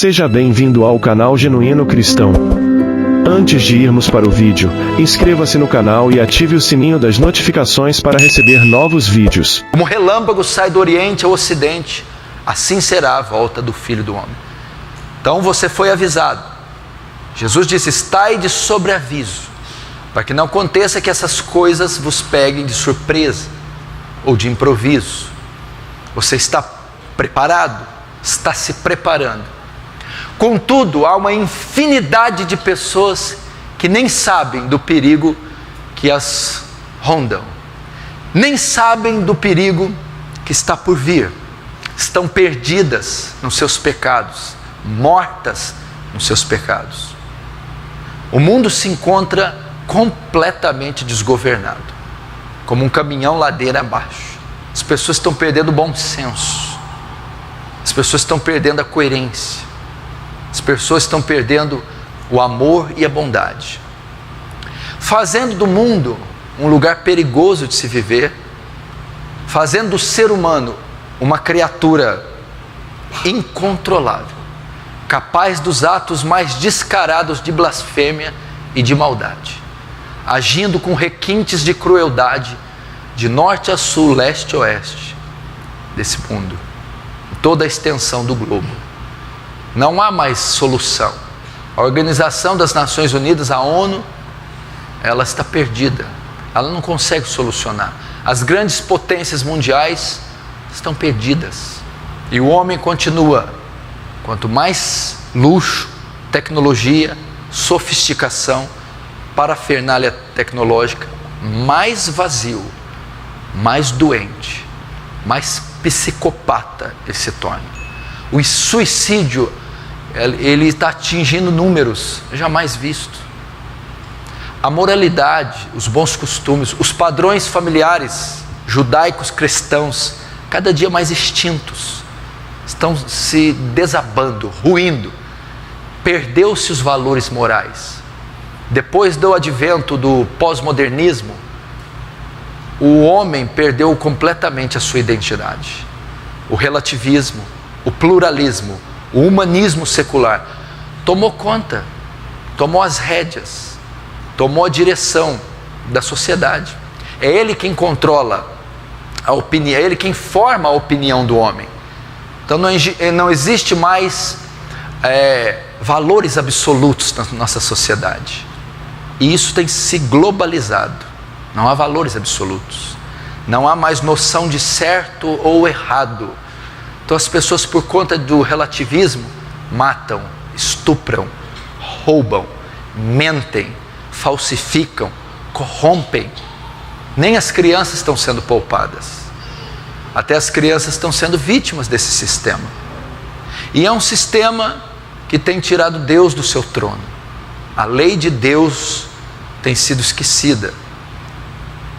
Seja bem-vindo ao canal Genuíno Cristão. Antes de irmos para o vídeo, inscreva-se no canal e ative o sininho das notificações para receber novos vídeos. Como relâmpago sai do Oriente ao Ocidente, assim será a volta do Filho do Homem. Então você foi avisado. Jesus disse: estai de sobreaviso, para que não aconteça que essas coisas vos peguem de surpresa ou de improviso. Você está preparado? Está se preparando. Contudo, há uma infinidade de pessoas que nem sabem do perigo que as rondam, nem sabem do perigo que está por vir. Estão perdidas nos seus pecados, mortas nos seus pecados. O mundo se encontra completamente desgovernado, como um caminhão ladeira abaixo. As pessoas estão perdendo o bom senso, as pessoas estão perdendo a coerência, as pessoas estão perdendo o amor e a bondade, fazendo do mundo um lugar perigoso de se viver, fazendo do ser humano uma criatura incontrolável, capaz dos atos mais descarados de blasfêmia e de maldade, agindo com requintes de crueldade de norte a sul, leste a oeste desse mundo, em toda a extensão do globo. Não há mais solução. A Organização das Nações Unidas, a ONU, ela está perdida, ela não consegue solucionar. As grandes potências mundiais estão perdidas, e o homem continua, quanto mais luxo, tecnologia, sofisticação, parafernália tecnológica, mais vazio, mais doente, mais psicopata ele se torna. O suicídio, ele está atingindo números jamais vistos. A moralidade, os bons costumes, os padrões familiares judaicos cristãos, cada dia mais extintos, estão se desabando, ruindo. Perdeu-se os valores morais. Depois do advento do pós-modernismo, o homem perdeu completamente a sua identidade. O relativismo, o pluralismo, o humanismo secular tomou conta, tomou as rédeas, tomou a direção da sociedade. É ele quem controla a opinião, é ele quem forma a opinião do homem. Então não existe mais valores absolutos na nossa sociedade, e isso tem se globalizado. Não há valores absolutos, não há mais noção de certo ou errado. Então as pessoas, por conta do relativismo, matam, estupram, roubam, mentem, falsificam, corrompem. Nem as crianças estão sendo poupadas. Até as crianças estão sendo vítimas desse sistema. E é um sistema que tem tirado Deus do seu trono. A lei de Deus tem sido esquecida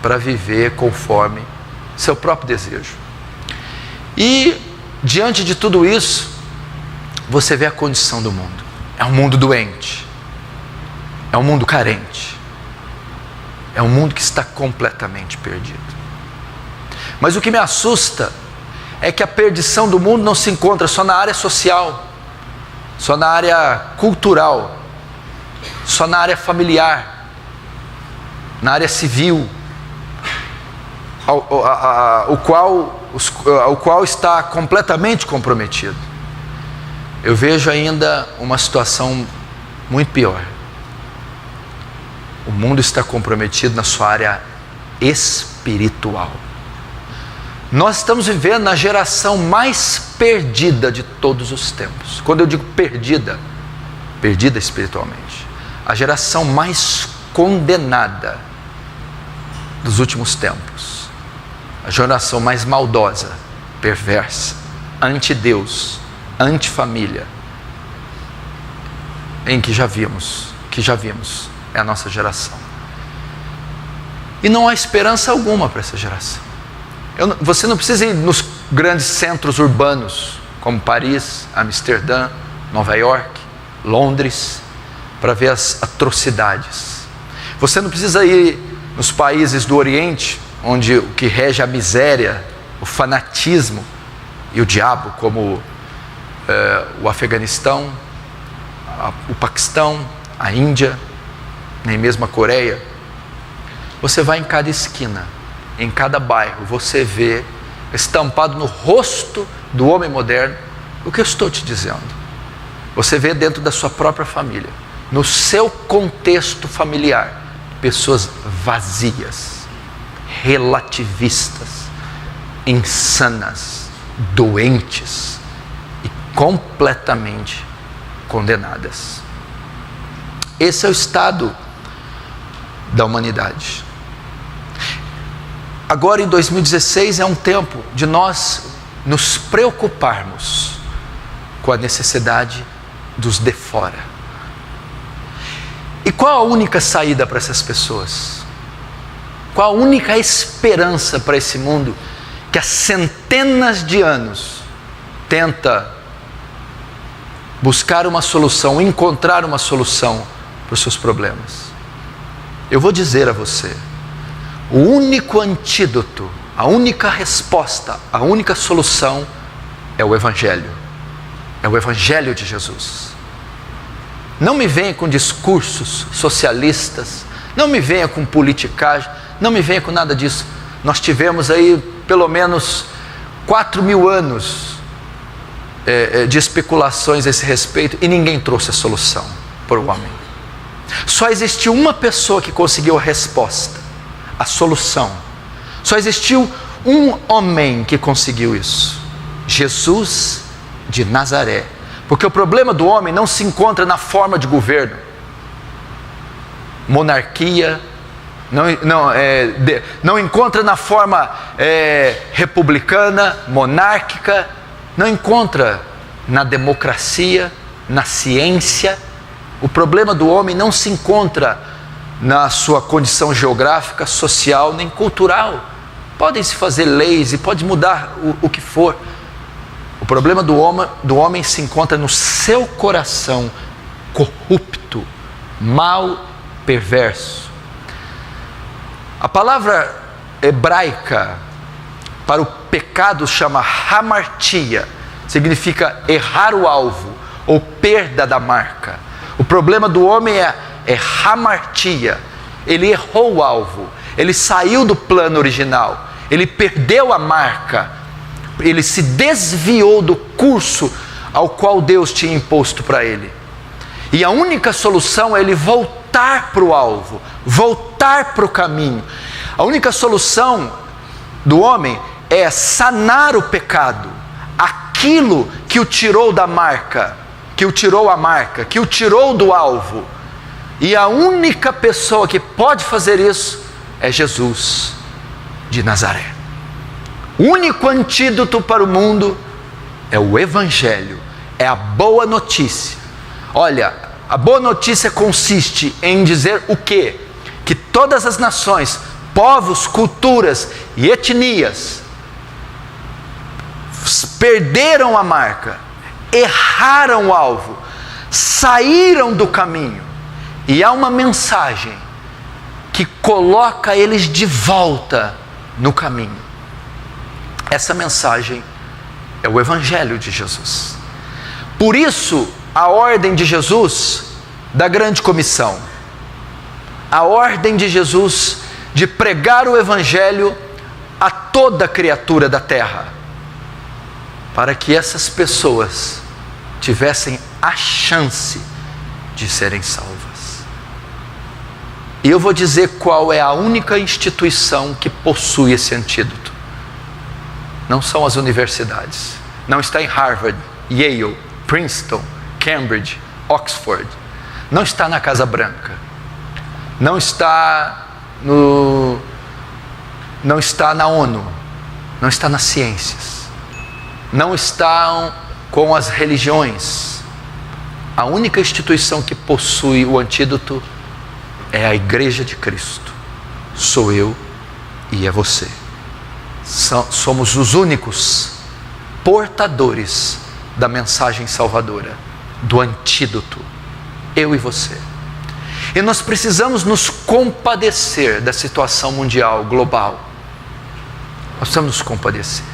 para viver conforme seu próprio desejo. E diante de tudo isso, você vê a condição do mundo. É um mundo doente, é um mundo carente, é um mundo que está completamente perdido. Mas o que me assusta é que a perdição do mundo não se encontra só na área social, só na área cultural, só na área familiar, na área civil, o qual está completamente comprometido. Eu vejo ainda uma situação muito pior. O mundo está comprometido na sua área espiritual. Nós estamos vivendo na geração mais perdida de todos os tempos. Quando eu digo perdida, perdida espiritualmente, a geração mais condenada dos últimos tempos. A geração mais maldosa, perversa, anti-Deus, anti-família, que já vimos, é a nossa geração. E não há esperança alguma para essa geração. Você não precisa ir nos grandes centros urbanos, como Paris, Amsterdã, Nova York, Londres, para ver as atrocidades. Você não precisa ir nos países do Oriente, onde o que rege a miséria, o fanatismo e o diabo como o Afeganistão, o Paquistão, a Índia, nem mesmo a Coreia. Você vai em cada esquina, em cada bairro, você vê estampado no rosto do homem moderno o que eu estou te dizendo. Você vê dentro da sua própria família, no seu contexto familiar, pessoas vazias, relativistas, insanas, doentes e completamente condenadas. Esse é o estado da humanidade. Agora em 2016 é um tempo de nós nos preocuparmos com a necessidade dos de fora. E qual a única saída para essas pessoas? Qual a única esperança para esse mundo que há centenas de anos tenta buscar uma solução, encontrar uma solução para os seus problemas? Eu vou dizer a você, o único antídoto, a única resposta, a única solução é o Evangelho. É o Evangelho de Jesus. Não me venha com discursos socialistas, não me venha com politicagem, não me venha com nada disso. Nós tivemos aí pelo menos 4.000 anos de especulações a esse respeito e ninguém trouxe a solução para o homem. Só existiu uma pessoa que conseguiu a resposta, a solução. Só existiu um homem que conseguiu isso: Jesus de Nazaré. Porque o problema do homem não se encontra na forma de governo, monarquia, não encontra na forma republicana, monárquica, não encontra na democracia, na ciência. O problema do homem não se encontra na sua condição geográfica, social, nem cultural. Podem se fazer leis e pode mudar o que for. O problema do homem se encontra no seu coração corrupto, mau, perverso. A palavra hebraica para o pecado chama hamartia, significa errar o alvo ou perda da marca. O problema do homem é hamartia, ele errou o alvo, ele saiu do plano original, ele perdeu a marca, ele se desviou do curso ao qual Deus tinha imposto para ele. E a única solução é ele voltar para o alvo, voltar para o caminho. A única solução do homem é sanar o pecado, aquilo que o tirou da marca, que o tirou a marca, que o tirou do alvo. E a única pessoa que pode fazer isso é Jesus de Nazaré. O único antídoto para o mundo é o Evangelho, é a boa notícia. Olha, a boa notícia consiste em dizer o quê? Que todas as nações, povos, culturas e etnias perderam a marca, erraram o alvo, saíram do caminho. E há uma mensagem que coloca eles de volta no caminho. Essa mensagem é o Evangelho de Jesus. Por isso, a ordem de Jesus da grande comissão, a ordem de Jesus de pregar o Evangelho a toda criatura da terra, para que essas pessoas tivessem a chance de serem salvas. E eu vou dizer qual é a única instituição que possui esse antídoto. Não são as universidades. Não está em Harvard, Yale, Princeton, Cambridge, Oxford. Não está na Casa Branca. Não está na ONU. Não está nas ciências. Não está com as religiões. A única instituição que possui o antídoto é a Igreja de Cristo. Sou eu e é você. Somos os únicos portadores da mensagem salvadora, do antídoto, eu e você. E nós precisamos nos compadecer da situação mundial, global. Nós precisamos nos compadecer.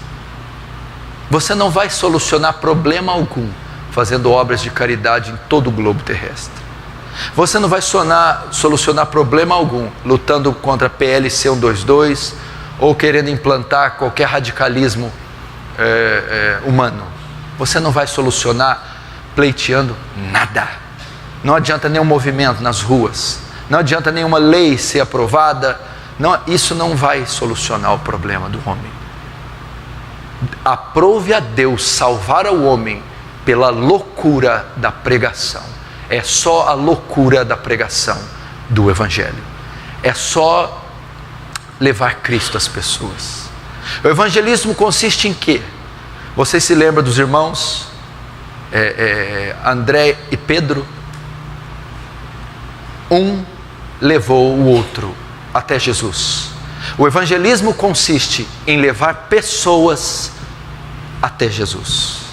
Você não vai solucionar problema algum fazendo obras de caridade em todo o globo terrestre. Você não vai solucionar problema algum lutando contra a PLC 122 ou querendo implantar qualquer radicalismo humano. Você não vai solucionar pleiteando nada. Não adianta nenhum movimento nas ruas, não adianta nenhuma lei ser aprovada, isso não vai solucionar o problema do homem. Aprove a Deus salvar o homem pela loucura da pregação. É só a loucura da pregação do Evangelho. É só levar Cristo às pessoas. O evangelismo consiste em quê? Vocês se lembram dos irmãos André e Pedro? Um levou o outro até Jesus. O evangelismo consiste em levar pessoas até Jesus.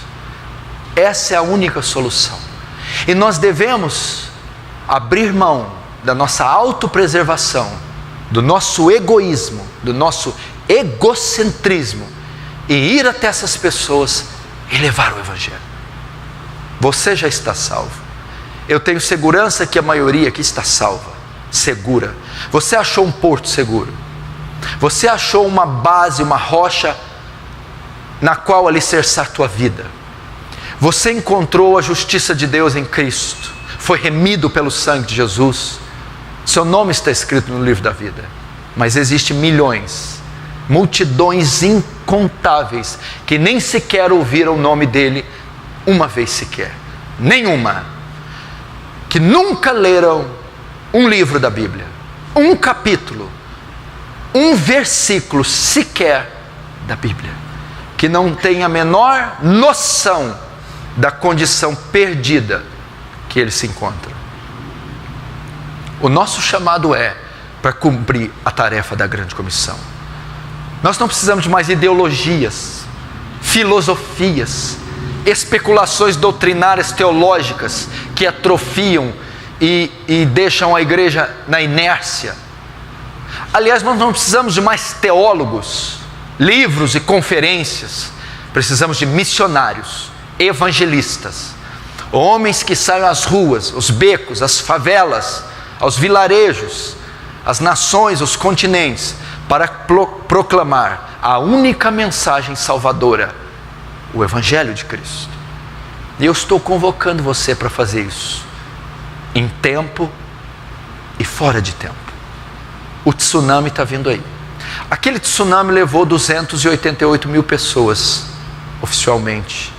Essa é a única solução. E nós devemos abrir mão da nossa autopreservação, do nosso egoísmo, do nosso egocentrismo e ir até essas pessoas e levar o Evangelho. Você já está salvo. Eu tenho segurança que a maioria aqui está salva, segura. Você achou um porto seguro. Você achou uma base, uma rocha na qual alicerçar a tua vida. Você encontrou a justiça de Deus em Cristo. Foi remido pelo sangue de Jesus. Seu nome está escrito no livro da vida. Mas existem milhões, multidões incontáveis que nem sequer ouviram o nome dele uma vez sequer. Nenhuma. Que nunca leram um livro da Bíblia, um capítulo, um versículo sequer da Bíblia. Que não tem a menor noção da condição perdida que eles se encontram. O nosso chamado é para cumprir a tarefa da grande comissão. Nós não precisamos de mais ideologias, filosofias, especulações doutrinárias teológicas que atrofiam e deixam a igreja na inércia. Aliás, nós não precisamos de mais teólogos, livros e conferências. Precisamos de missionários, evangelistas, homens que saiam às ruas, os becos, as favelas, aos vilarejos, as nações, os continentes, para proclamar a única mensagem salvadora, o Evangelho de Cristo. E eu estou convocando você para fazer isso, em tempo e fora de tempo. O tsunami está vindo aí. Aquele tsunami levou 288 mil pessoas, oficialmente,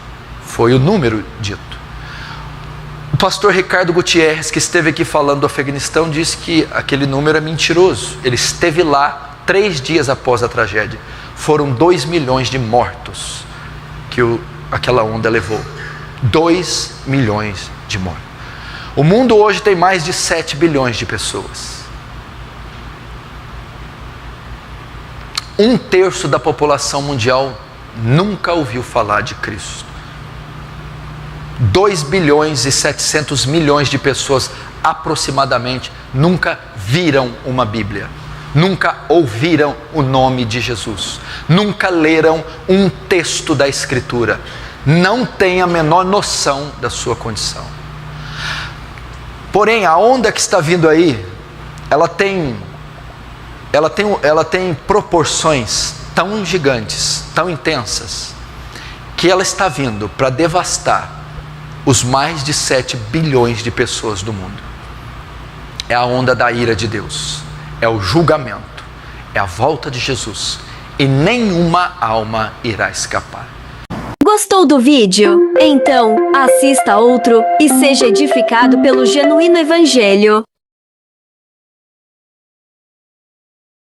foi o número dito. O pastor Ricardo Gutierrez, que esteve aqui falando do Afeganistão, disse que aquele número é mentiroso. Ele esteve lá 3 dias após a tragédia. Foram 2 milhões de mortos que aquela onda levou. 2 milhões de mortos. O mundo hoje tem mais de 7 bilhões de pessoas. 1/3 da população mundial nunca ouviu falar de Cristo. 2 bilhões e 700 milhões de pessoas aproximadamente nunca viram uma Bíblia, nunca ouviram o nome de Jesus, nunca leram um texto da Escritura, não têm a menor noção da sua condição. Porém, a onda que está vindo aí, ela tem proporções tão gigantes, tão intensas, que ela está vindo para devastar os mais de 7 bilhões de pessoas do mundo. É a onda da ira de Deus, é o julgamento, é a volta de Jesus, e nenhuma alma irá escapar. Gostou do vídeo? Então, assista outro e seja edificado pelo Genuíno Evangelho.